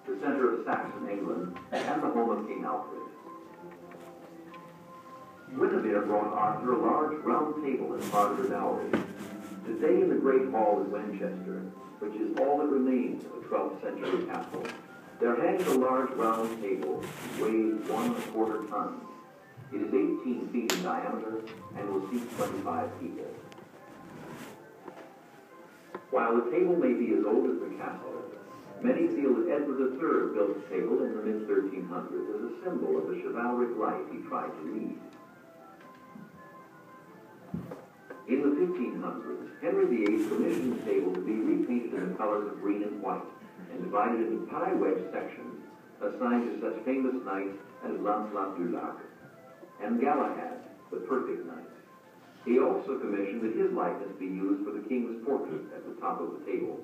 the centre of Saxon England and the home of King Alfred. Windermere brought Arthur a large round table as part of her dowry. Today in the Great Hall at Winchester, which is all that remains of the 12th century castle, there hangs a large round table weighing 1¼ tons. It is 18 feet in diameter and will seat 25 people. While the table may be as old as the castle, many feel that Edward III built the table in the mid-1300s as a symbol of the chivalric life he tried to lead. In the 1500s, Henry VIII commissioned the table to be repainted in the colors of green and white and divided into pie-wedge sections assigned to such famous knights as Lancelot du Lac and Galahad, the perfect knight. He also commissioned that his likeness be used for the king's portrait at the top of the table.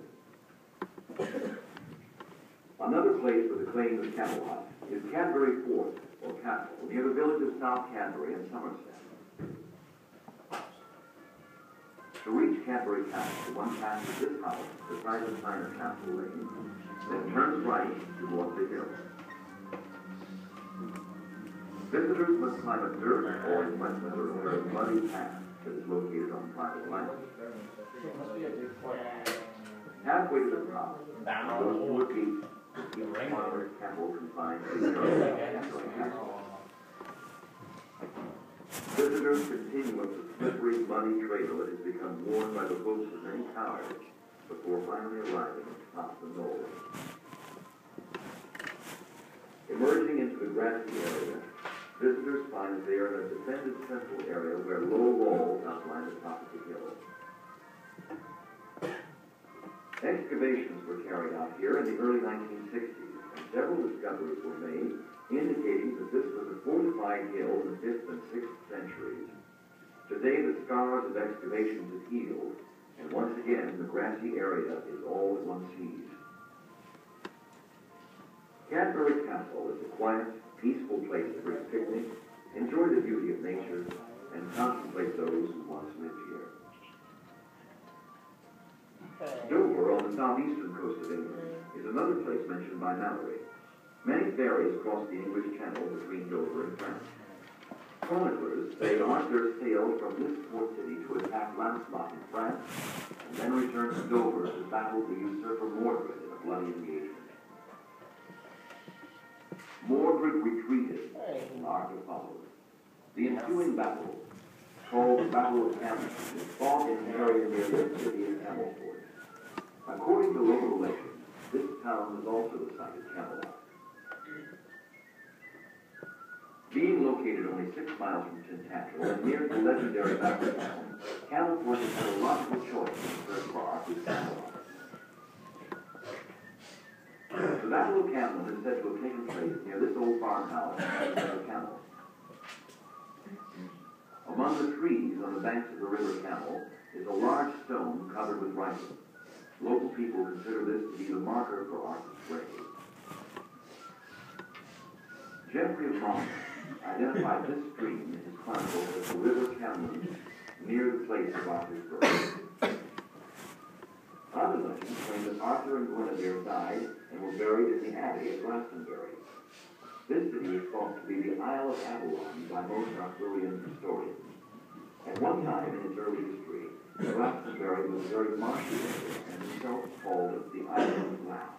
Another place for the claim of Camelot is Cadbury Fort, or Castle, near the village of South Cadbury in Somerset. To reach Cadbury Castle, one passes this house beside the sign of Castle Lane, then turns right to go up the hill. Visitors must climb a dirt or, in wet weather, a very muddy path that is located on private land. Halfway to the top, those 4 feet, each moderate camel confined to the area of Cadbury Castle. Visitors continue up the slippery, muddy trail that has become worn by the hoofs of many cows before finally arriving at the top of the knoll. Emerging into the grassy area, visitors find that they are in a defended central area where low walls outline the top of the hill. Excavations were carried out here in the early 1960s, and several discoveries were made indicating that this was a fortified hill in the 5th and 6th centuries. Today, the scars of excavations have healed, and once again, the grassy area is all that one sees. Cadbury Castle is a quiet, peaceful place for a picnic, enjoy the beauty of nature, and contemplate those who once lived here. Dover, on the southeastern coast of England, is another place mentioned by Mallory. Many ferries cross the English Channel between Dover and France. Chroniclers say Arthur sailed from this port city to attack Lancelot in France, and then returned to Dover to battle the usurper Mordred in a bloody engagement. Mordred retreated, and Arthur followed. The ensuing battle, called the Battle of Hamill, was fought in an area near the city of Camelford. According to local legend, this town was also the site of Camelot. Being located only 6 miles from Tintagel and near the legendary battle town, Camelford has had a logical choice in search for Arthur's Camelot. The Battle of Camel is said to have taken place near this old farmhouse at the Camel. Among the trees on the banks of the River Camel is a large stone covered with writing. Local people consider this to be the marker for Arthur's grave. Geoffrey of Monmouth identified this stream in his chronicle as the River Camel near the place of Arthur's grave. Other legends claim that Arthur and Guinevere died and were buried in the Abbey at Glastonbury. This city is thought to be the Isle of Avalon by most Arthurian historians. At one time in its early history, Glastonbury was a very marshy area and itself called the Island of Glass.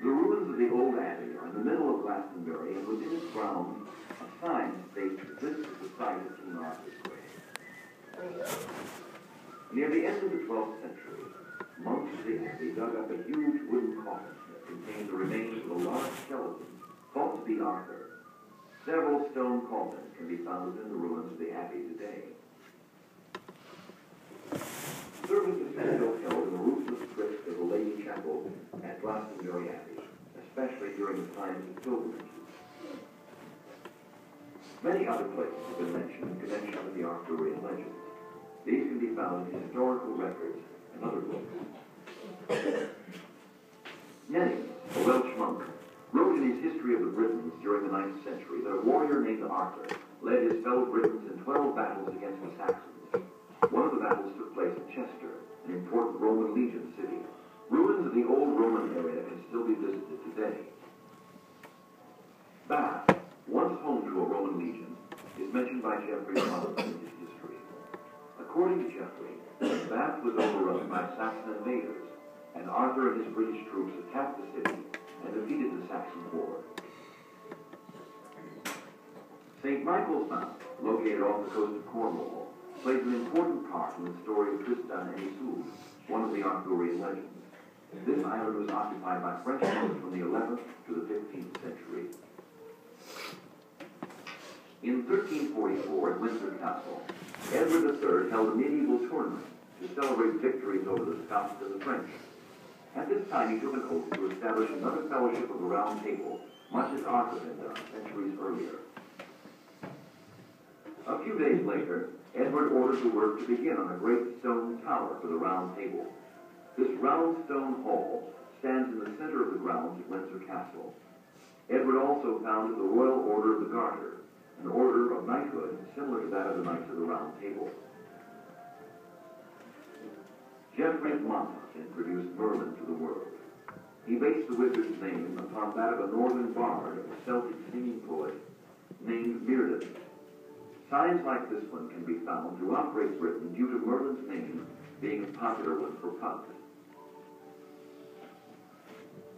The ruins of the old abbey are in the middle of Glastonbury, and within its grounds, a sign states that this is the site of King Arthur's grave. Near the end of the 12th century, monks of the abbey dug up a huge wooden coffin that contained the remains of a large skeleton, thought to be Arthur. Several stone coffins can be found within the ruins of the abbey today. Services are still held in the roofless crypt of the Lady Chapel at Glastonbury Abbey, especially during the times of pilgrimages. Many other places have been mentioned in connection with the Arthurian legends. These can be found in historical records and other books. Nennius, a Welsh monk, wrote in his History of the Britons during the 9th century that a warrior named Arthur led his fellow Britons in 12 battles against the Saxons. One of the battles took place at Chester, an important Roman legion city. Ruins of the old Roman Roman area can still be visited today. Bath, once home to a Roman legion, is mentioned by Geoffrey's mother in his history. According to Geoffrey, Bath was overrun by Saxon invaders, and Arthur and his British troops attacked the city and defeated the Saxon horde. St. Michael's Mount, located off the coast of Cornwall, plays an important part in the story of Tristan and Isolde, one of the Arthurian legends. This island was occupied by French troops from the 11th to the 15th century. In 1344, at Windsor Castle, Edward III held a medieval tournament to celebrate victories over the Scots and the French. At this time, he took an oath to establish another fellowship of the Round Table, much as Arthur had done centuries earlier. A few days later, Edward ordered the work to begin on a great stone tower for the Round Table. This round stone hall stands in the center of the grounds at Windsor Castle. Edward also founded the Royal Order of the Garter, an order of knighthood similar to that of the Knights of the Round Table. Geoffrey of Monmouth introduced Merlin to the world. He based the wizard's name upon that of a northern bard, a Celtic singing poet, named Mirdan. Signs like this one can be found throughout Great Britain due to Merlin's name being a popular one for puns.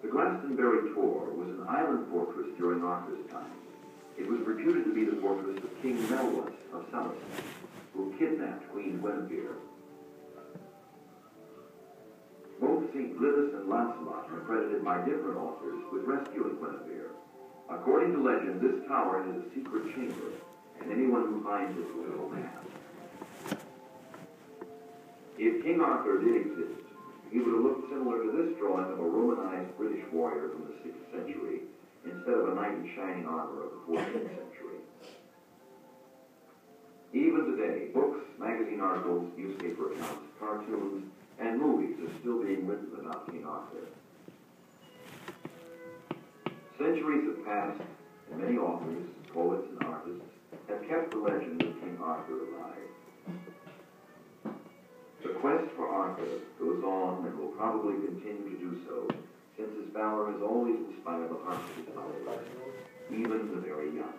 The Glastonbury Tor was an island fortress during Arthur's time. It was reputed to be the fortress of King Melwas of Somerset, who kidnapped Queen Guinevere. Both St. Glynis and Lancelot are credited by different authors with rescuing Guinevere. According to legend, this tower is a secret chamber, and anyone who finds it will go mad. If King Arthur did exist, he would have looked similar to this drawing of a Romanized British warrior from the 6th century, instead of a knight in shining armor of the 14th century. Even today, books, magazine articles, newspaper accounts, cartoons, and movies are still being written about King Arthur. Centuries have passed, and many authors, poets, and artists have kept the legend of King Arthur alive. The quest for Arthur goes on and will probably continue to do so, since his valor has always inspired the hearts of his followers, even the very young.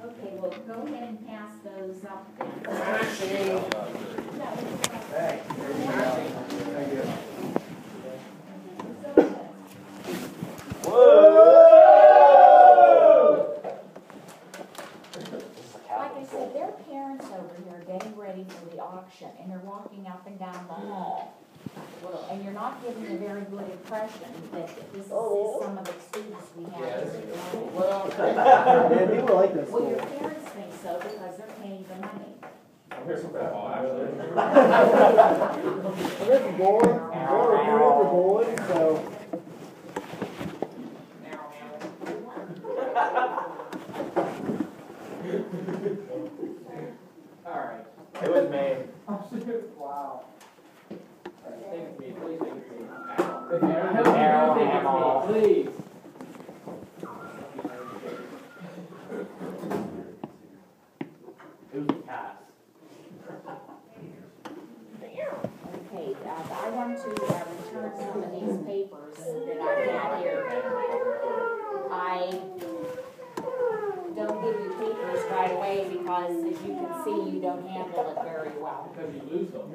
Okay, well, go ahead and pass those up then. Like I said, their parents over here are getting ready for the auction, and they're walking up and down the hall. Well, and you're not giving a very good impression that this is some of the students we have here. Yeah, people like this. Well, your parents think so because they're paying the money. I'm here from bowling. We're recruiting for bowling, so. Alright. It was me. Wow. Take it to me, please take it to me. Arrow, Take it to Hamill. me, please. It was a pass. Okay, I want to return some of these papers that I have here. I don't give you papers right away because, as you can see, you don't handle it very well. Because you lose them.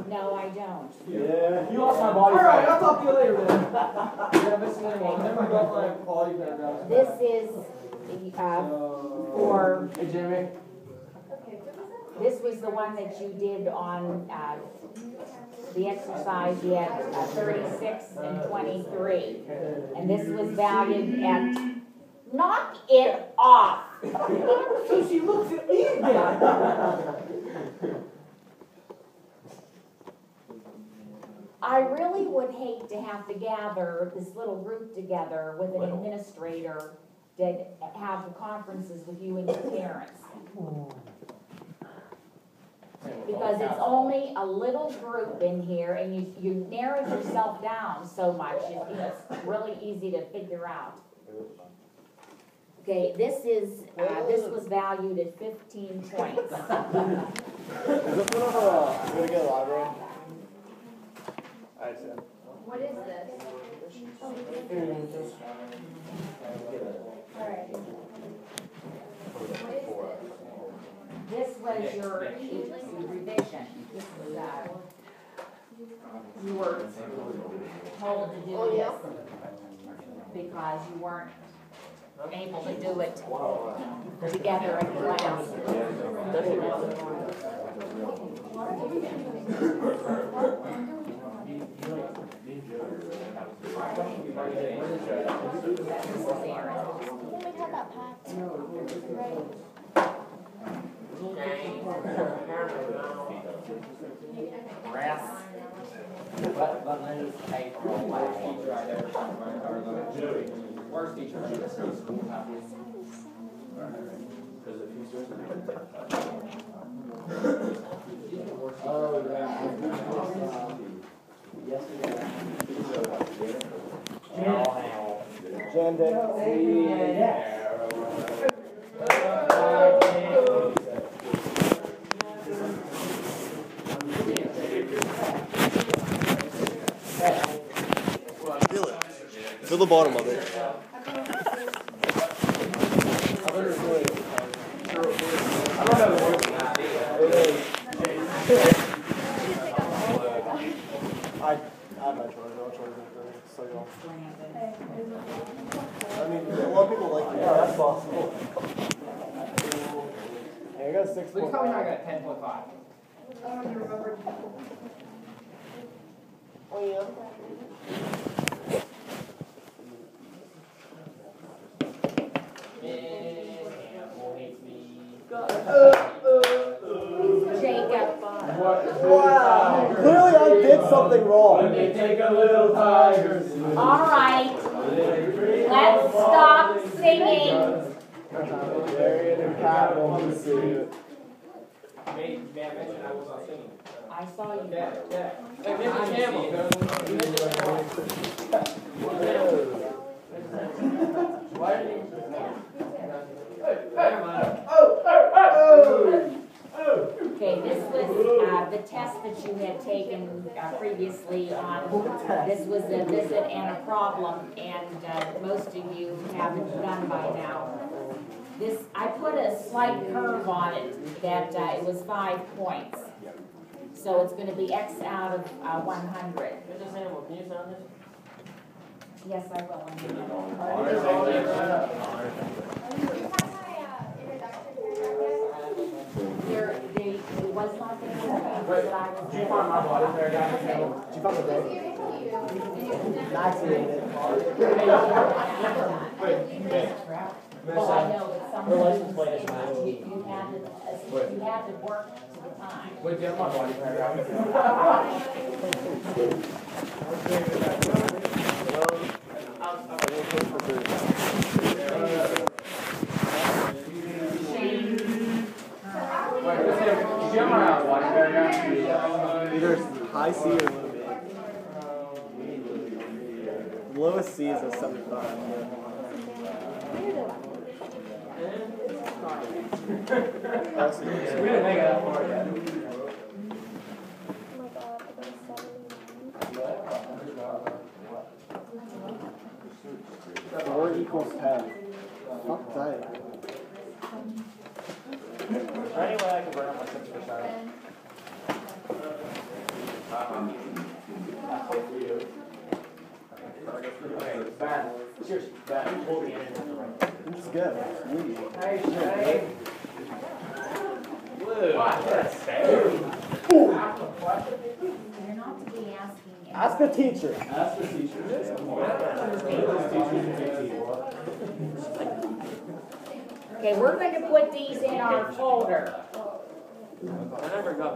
No, I don't. Yeah. You lost my body. Alright, I'll talk to you later then. Yeah, this is anymore. Never mind, got my quality paragraphs. This is for, Hey, Jimmy. this was the one that you did on the exercise. You had 36 and 23. And this was valued at, knock it off. So she looks at me again. I really would hate to have to gather this little group together with an administrator to have the conferences with you and your parents. Because it's only a little group in here and you narrowed yourself down so much, it's really easy to figure out. Okay, this was valued at 15 points. Is this whenever we're gonna get a library? I see. What is this? Alright. What is this? This was your revision. This was, you were told to do this because you weren't able to do it together in class. This is Aaron. We have that packed. Right. Worst teacher. Oh, yeah. Feel it. Feel the bottom of it. I don't know. I'm not charging. I'll charge it so y'all. I mean, a lot of people like me. Yeah, that's possible. Yeah, I got 6. Please tell me how I got 10.5. Oh, you remembered. Oh, yeah. Jacob. Wow. Clearly I did something wrong. They take a little tiger. All right. Let's stop singing. May I mention I was not singing? I saw you. Yeah. Hey, Mr. Campbell. Why did he? Okay, this was the test that you had taken previously on. This was a visit and a problem, and most of you haven't done by now. This, I put a slight curve on it that it was 5 points. So it's going to be X out of 100. Mr. Hamill, can you sound this? Yes, I will. It was not the that I was. Did you find my body paragraph? Did you find the date? Vaccinated. Well, I know, but some Her license plate is you had to work to the time. Wait, do you have my body paragraph? Either high C or low B. Lowest C is a 75. We didn't make it that far yet. Four equals 10. Fuck that. Is there any way I can burn up my 6%? Ben, seriously, Ben, hold the end of the right. It's good. Sweet. Hey, Shay. What? That's You're not to be asking. Ask the teacher. Ask the teacher. Okay, we're going to put these in our folder. I never got